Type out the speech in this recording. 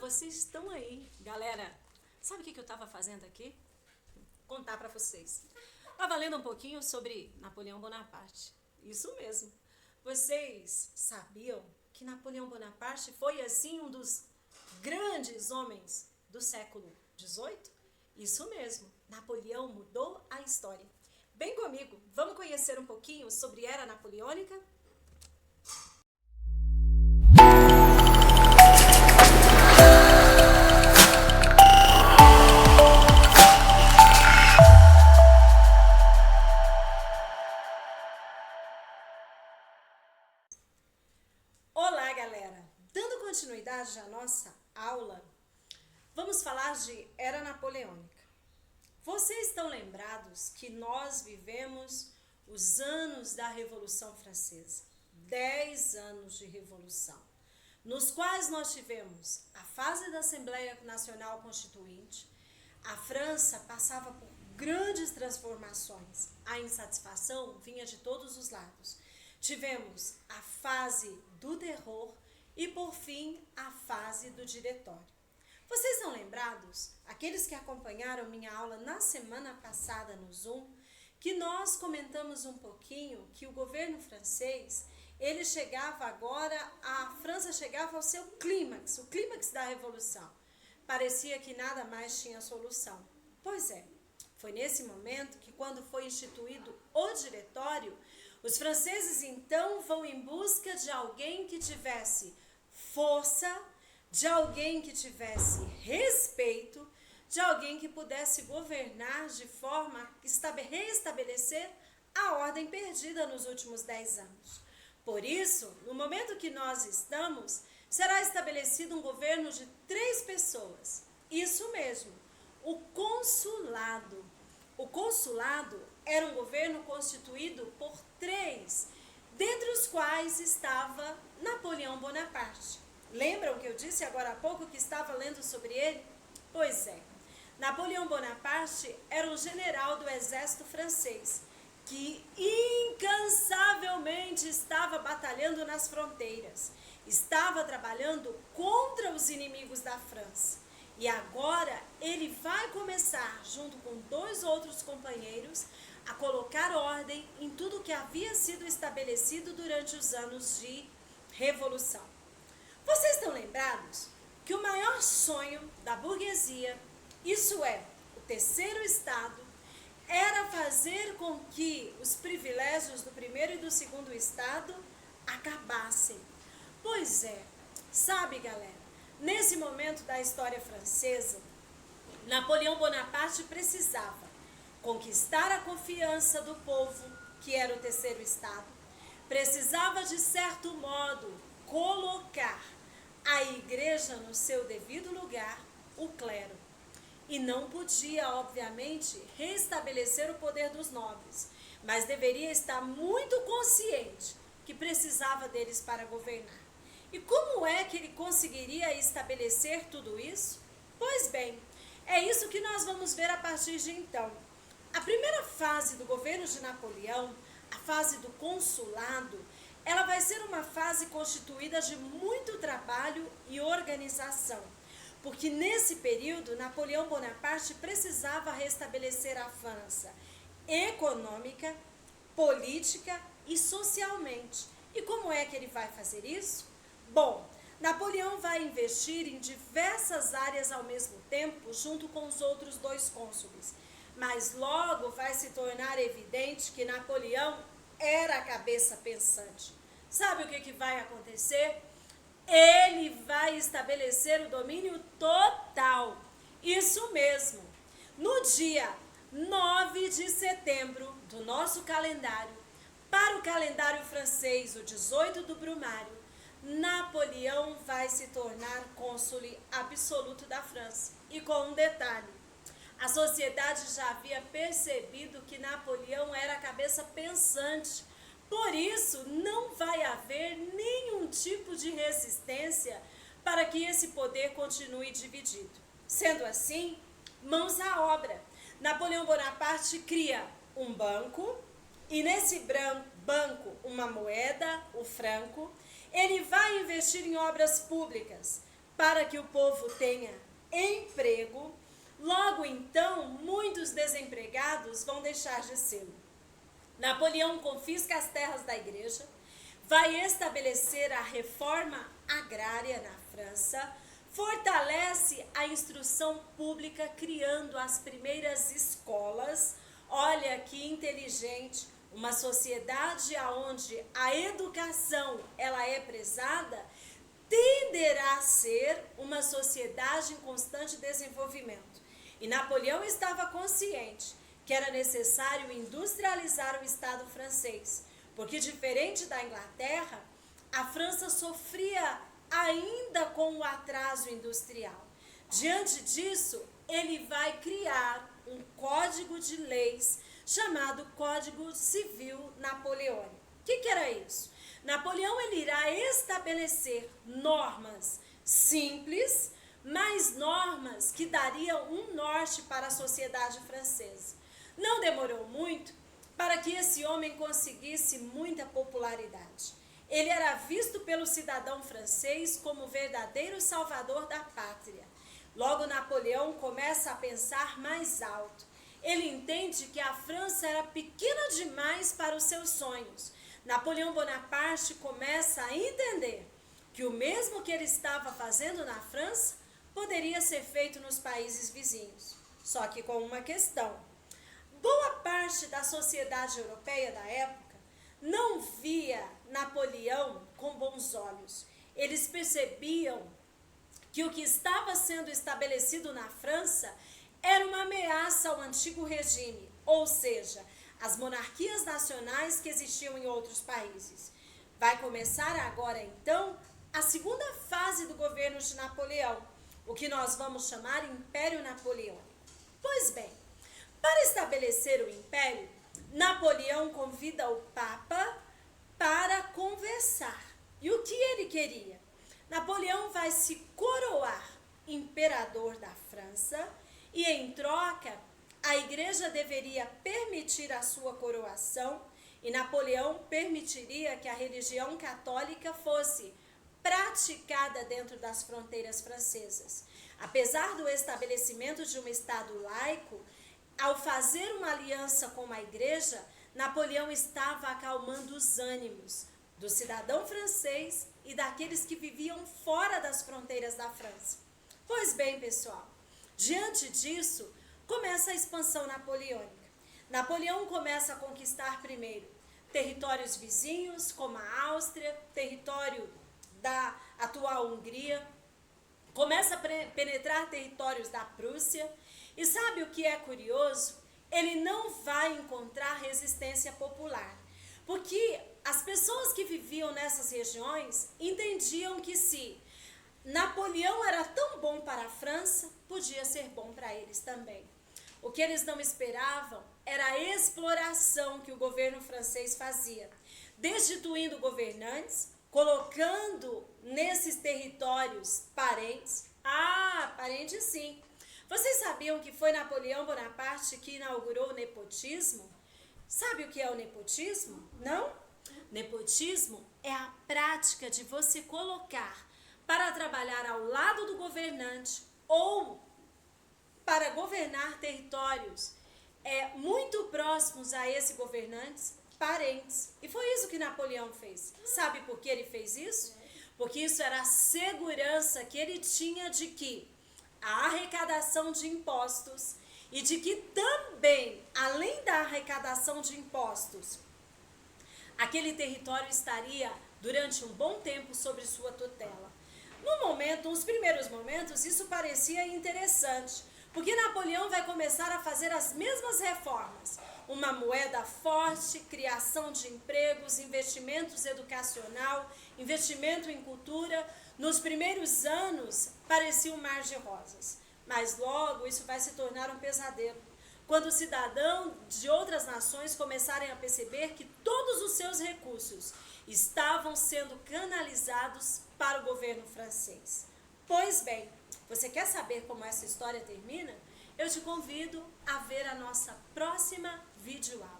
vocês estão aí. Galera, sabe o que eu estava fazendo aqui? Contar para vocês. Estava lendo um pouquinho sobre Napoleão Bonaparte. Isso mesmo. Vocês sabiam que Napoleão Bonaparte foi, assim, um dos grandes homens do século XVIII? Isso mesmo. Napoleão mudou a história. Vem comigo, vamos conhecer um pouquinho sobre a Era Napoleônica? Olá, galera! Dando continuidade à nossa aula, vamos falar de Era Napoleônica. Vocês estão lembrados que nós vivemos os anos da Revolução Francesa, 10 anos de revolução, nos quais nós tivemos a fase da Assembleia Nacional Constituinte. A França passava por grandes transformações, a insatisfação vinha de todos os lados. Tivemos a fase do terror e, por fim, a fase do diretório. Vocês estão lembrados, aqueles que acompanharam minha aula na semana passada no Zoom, que nós comentamos um pouquinho que o governo francês, ele chegava agora, a França chegava ao seu clímax, o clímax da revolução. Parecia que nada mais tinha solução. Pois é, foi nesse momento que, quando foi instituído o diretório, os franceses então vão em busca de alguém que tivesse força, de alguém que tivesse respeito, de alguém que pudesse governar de forma a restabelecer a ordem perdida nos últimos 10 anos. Por isso, no momento que nós estamos, será estabelecido um governo de 3 pessoas. Isso mesmo, o consulado. O consulado era um governo constituído por 3, dentre os quais estava Napoleão Bonaparte. Lembram que eu disse agora há pouco que estava lendo sobre ele? Pois é, Napoleão Bonaparte era um general do exército francês, que incansavelmente estava batalhando nas fronteiras, estava trabalhando contra os inimigos da França. E agora ele vai começar, junto com 2 outros companheiros, a colocar ordem em tudo que havia sido estabelecido durante os anos de revolução. Vocês estão lembrados que o maior sonho da burguesia, isso é, o terceiro estado, era fazer com que os privilégios do primeiro e do segundo estado acabassem. Pois é, sabe, galera, nesse momento da história francesa, Napoleão Bonaparte precisava conquistar a confiança do povo, que era o terceiro estado, precisava, de certo modo, colocar a igreja no seu devido lugar, o clero, e não podia, obviamente, restabelecer o poder dos nobres, mas deveria estar muito consciente que precisava deles para governar. E como é que ele conseguiria estabelecer tudo isso? Pois bem, é isso que nós vamos ver a partir de então. A primeira fase do governo de Napoleão, a fase do consulado, ela vai ser uma fase constituída de muito trabalho e organização, porque nesse período Napoleão Bonaparte precisava restabelecer a França econômica, política e socialmente. E como é que ele vai fazer isso? Bom, Napoleão vai investir em diversas áreas ao mesmo tempo, junto com os outros 2 cônsules. Mas logo vai se tornar evidente que Napoleão era a cabeça pensante. Sabe o que vai acontecer? Ele vai estabelecer o domínio total. Isso mesmo. No dia 9 de setembro do nosso calendário, para o calendário francês, o 18 do Brumário, Napoleão vai se tornar cônsule absoluto da França. E com um detalhe, a sociedade já havia percebido que Napoleão era a cabeça pensante. Por isso, não vai haver nenhum tipo de resistência para que esse poder continue dividido. Sendo assim, mãos à obra. Napoleão Bonaparte cria um banco, e nesse banco uma moeda, o franco. Ele vai investir em obras públicas, para que o povo tenha emprego. Logo então, muitos desempregados vão deixar de ser. Napoleão confisca as terras da igreja, vai estabelecer a reforma agrária na França, fortalece a instrução pública, criando as primeiras escolas. Olha que inteligente, uma sociedade onde a educação ela é prezada, tenderá a ser uma sociedade em constante desenvolvimento. E Napoleão estava consciente que era necessário industrializar o Estado francês, porque diferente da Inglaterra, a França sofria ainda com o atraso industrial. Diante disso, ele vai criar um código de leis chamado Código Civil Napoleônico. O que era isso? Napoleão ele irá estabelecer normas simples, mas normas que dariam um norte para a sociedade francesa. Não demorou muito para que esse homem conseguisse muita popularidade. Ele era visto pelo cidadão francês como o verdadeiro salvador da pátria. Logo, Napoleão começa a pensar mais alto. Ele entende que a França era pequena demais para os seus sonhos. Napoleão Bonaparte começa a entender que o mesmo que ele estava fazendo na França poderia ser feito nos países vizinhos. Só que com uma questão. Boa parte da sociedade europeia da época não via Napoleão com bons olhos. Eles percebiam que o que estava sendo estabelecido na França era uma ameaça ao antigo regime, ou seja, as monarquias nacionais que existiam em outros países. Vai começar agora, então, a segunda fase do governo de Napoleão, o que nós vamos chamar Império Napoleônico. Pois bem, para estabelecer o império, Napoleão convida o Papa para conversar. E o que ele queria? Napoleão vai se coroar imperador da França e, em troca, a igreja deveria permitir a sua coroação e Napoleão permitiria que a religião católica fosse praticada dentro das fronteiras francesas. Apesar do estabelecimento de um Estado laico, ao fazer uma aliança com a igreja, Napoleão estava acalmando os ânimos do cidadão francês e daqueles que viviam fora das fronteiras da França. Pois bem, pessoal, diante disso, começa a expansão napoleônica. Napoleão começa a conquistar primeiro territórios vizinhos, como a Áustria, território da atual Hungria, começa a penetrar territórios da Prússia. E sabe o que é curioso? Ele não vai encontrar resistência popular, porque as pessoas que viviam nessas regiões entendiam que se Napoleão era tão bom para a França, podia ser bom para eles também. O que eles não esperavam era a exploração que o governo francês fazia, destituindo governantes, colocando nesses territórios parentes. Parentes sim. Vocês sabiam que foi Napoleão Bonaparte que inaugurou o nepotismo? Sabe o que é o nepotismo? Não? Nepotismo é a prática de você colocar para trabalhar ao lado do governante ou para governar territórios muito próximos a esse governante, parentes. E foi isso que Napoleão fez. Sabe por que ele fez isso? Porque isso era a segurança que ele tinha de que a arrecadação de impostos e de que também, além da arrecadação de impostos, aquele território estaria durante um bom tempo sob sua tutela. Nos primeiros momentos, isso parecia interessante, porque Napoleão vai começar a fazer as mesmas reformas. Uma moeda forte, criação de empregos, investimentos educacional, investimento em cultura. Nos primeiros anos, parecia um mar de rosas, mas logo isso vai se tornar um pesadelo, quando os cidadãos de outras nações começarem a perceber que todos os seus recursos estavam sendo canalizados para o governo francês. Pois bem, você quer saber como essa história termina? Eu te convido a ver a nossa próxima videoaula.